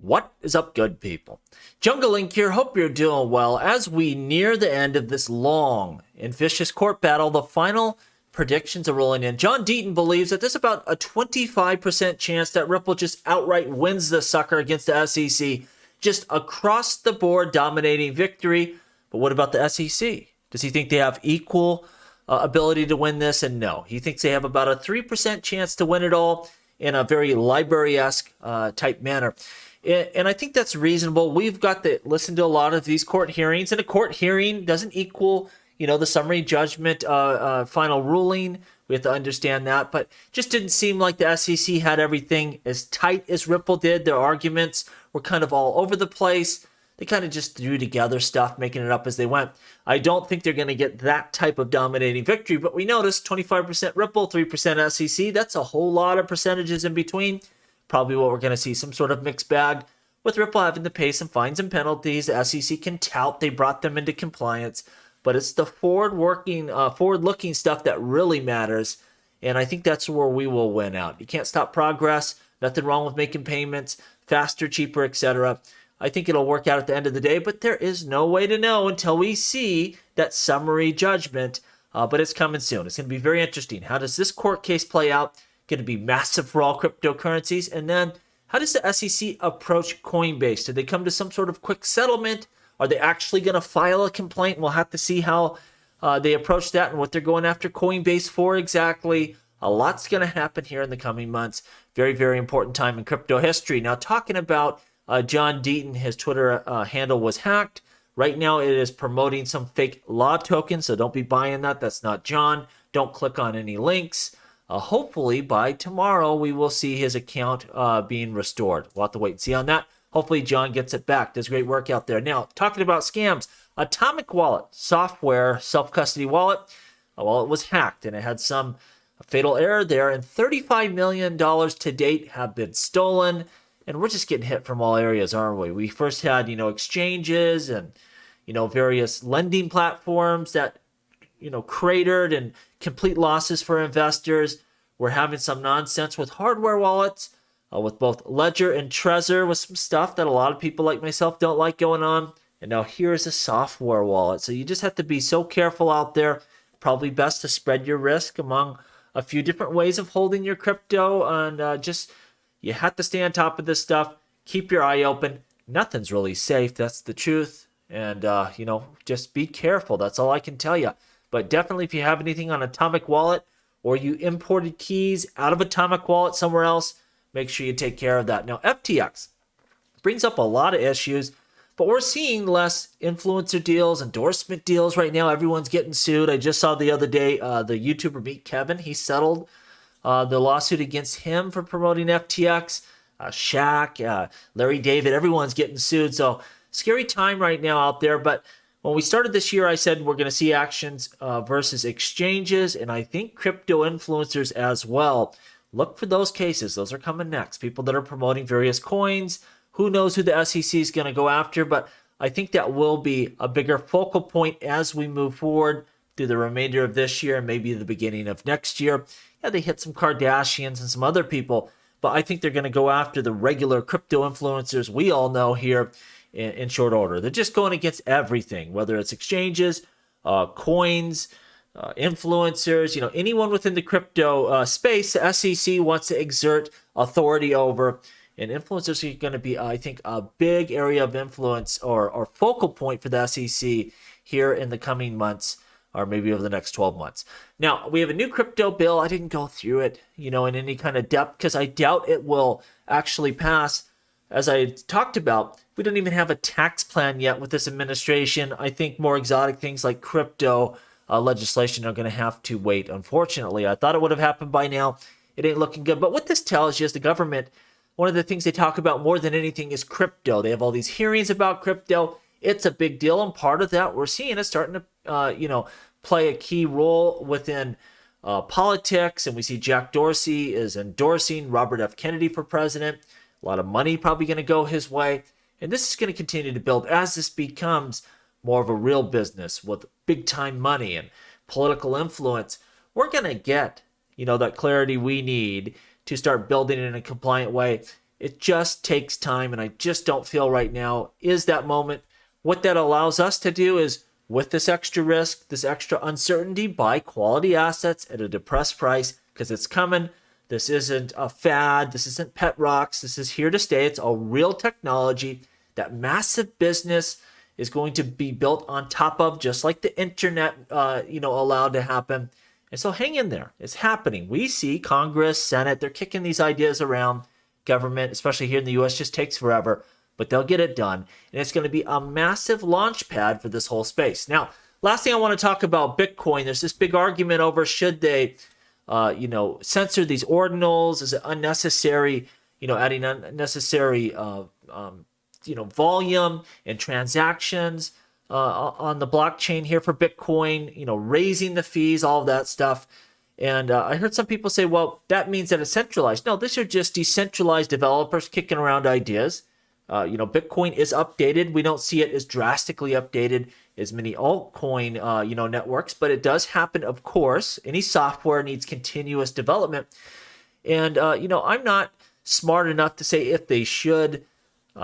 What is up, good people? Jungle Link here. Hope you're doing well. As we near the end of this long and vicious court battle, the final predictions are rolling in. John Deaton believes that there's about a 25% chance that Ripple just outright wins the sucker against the SEC. Just across the board dominating victory. But what about the SEC? Does he think they have equal ability to win this? And no, he thinks they have about a 3% chance to win it all in a very library-esque type manner. And I think that's reasonable. We've got to listen to a lot of these court hearings, and a court hearing doesn't equal, the summary judgment final ruling. We have to understand that, but just didn't seem like the SEC had everything as tight as Ripple did. Their arguments were kind of all over the place. They kind of just threw together stuff, making it up as they went. I don't think they're going to get that type of dominating victory, but we noticed 25% Ripple, 3% SEC. That's a whole lot of percentages in between. Probably what we're going to see, some sort of mixed bag, with Ripple having to pay some fines and penalties. The SEC can tout they brought them into compliance, but it's the forward-looking stuff that really matters, and I think that's where we will win out. You can't stop progress. Nothing wrong with making payments faster, cheaper, etc. I think it'll work out at the end of the day, but there is no way to know until we see that summary judgment, but it's coming soon. It's going to be very interesting. How does this court case play out? Going to be massive for all cryptocurrencies. And then how does the SEC approach Coinbase? Do they come to some sort of quick settlement? Are they actually going to file a complaint? We'll have to see how they approach that and what they're going after Coinbase for exactly. A lot's going to happen here in the coming months. Very, very important time in crypto history. Now, talking about John Deaton, his Twitter handle was hacked. Right now, it is promoting some fake law tokens, so don't be buying that. That's not John. Don't click on any links. Hopefully, by tomorrow, we will see his account being restored. We'll have to wait and see on that. Hopefully, John gets it back. Does great work out there. Now, talking about scams, Atomic Wallet, software, self-custody wallet, well, it was hacked, and it had some fatal error there, and $35 million to date have been stolen, and we're just getting hit from all areas, aren't we? We first had, exchanges and, various lending platforms that cratered and complete losses for investors. We're having some nonsense with hardware wallets, with both Ledger and Trezor, with some stuff that a lot of people like myself don't like going on. And now here's a software wallet. So you just have to be so careful out there. Probably best to spread your risk among a few different ways of holding your crypto. And you have to stay on top of this stuff. Keep your eye open. Nothing's really safe. That's the truth. And, just be careful. That's all I can tell you. But definitely, if you have anything on Atomic Wallet or you imported keys out of Atomic Wallet somewhere else, make sure you take care of that. Now, FTX brings up a lot of issues, but we're seeing less influencer deals, endorsement deals right now. Everyone's getting sued. I just saw the other day the YouTuber Meet Kevin. He settled the lawsuit against him for promoting FTX. Shaq, Larry David, everyone's getting sued. So scary time right now out there, but when we started this year, I said we're going to see actions versus exchanges, and I think crypto influencers as well. Look for those cases. Those are coming next. People that are promoting various coins. Who knows who the SEC is going to go after, but I think that will be a bigger focal point as we move forward through the remainder of this year and maybe the beginning of next year. Yeah, they hit some Kardashians and some other people, but I think they're going to go after the regular crypto influencers we all know here in short order. They're just going against everything, whether it's exchanges, coins, influencers, anyone within the crypto space. The SEC wants to exert authority over, and influencers are going to be, I think, a big area of influence or focal point for the SEC here in the coming months, or maybe over the next 12 months. Now, we have a new crypto bill. I didn't go through it, in any kind of depth because I doubt it will actually pass. As I talked about, we don't even have a tax plan yet with this administration. I think more exotic things like crypto legislation are going to have to wait, unfortunately. I thought it would have happened by now. It ain't looking good. But what this tells you is the government, one of the things they talk about more than anything is crypto. They have all these hearings about crypto. It's a big deal, and part of that we're seeing is starting to, play a key role within politics. And we see Jack Dorsey is endorsing Robert F. Kennedy for president. A lot of money probably going to go his way. And this is going to continue to build as this becomes more of a real business with big time money and political influence. We're going to get, that clarity we need to start building it in a compliant way. It just takes time, and I just don't feel right now is that moment. What that allows us to do is, with this extra risk, this extra uncertainty, buy quality assets at a depressed price because it's coming. This isn't a fad. This isn't pet rocks. This is here to stay. It's a real technology that massive business is going to be built on top of, just like the internet, allowed to happen. And so hang in there. It's happening. We see Congress, Senate, they're kicking these ideas around. Government, especially here in the U.S., just takes forever, but they'll get it done. And it's going to be a massive launch pad for this whole space. Now, last thing I want to talk about Bitcoin. There's this big argument over should they, censor these ordinals? Is it unnecessary? Adding unnecessary, volume and transactions on the blockchain here for Bitcoin. Raising the fees, all of that stuff. And I heard some people say, well, that means that it's centralized. No, these are just decentralized developers kicking around ideas. Bitcoin is updated. We don't see it as drastically updated as many altcoin, networks, but it does happen, of course. Any software needs continuous development. And, I'm not smart enough to say if they should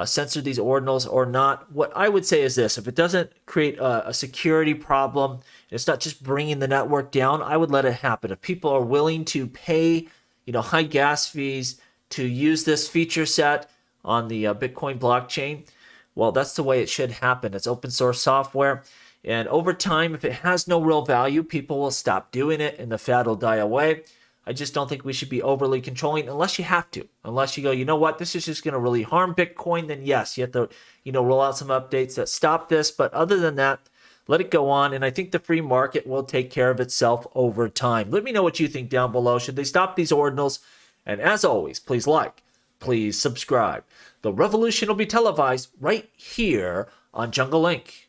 censor these ordinals or not. What I would say is this: if it doesn't create a security problem, it's not just bringing the network down, I would let it happen. If people are willing to pay, high gas fees to use this feature set on the Bitcoin blockchain, well, that's the way it should happen. It's open source software. And over time, if it has no real value, people will stop doing it and the fad will die away. I just don't think we should be overly controlling unless you have to. Unless you go, you know what, this is just going to really harm Bitcoin, then yes, you have to, roll out some updates that stop this. But other than that, let it go on. And I think the free market will take care of itself over time. Let me know what you think down below. Should they stop these ordinals? And as always, please like, please subscribe. The revolution will be televised right here on Jungle Link.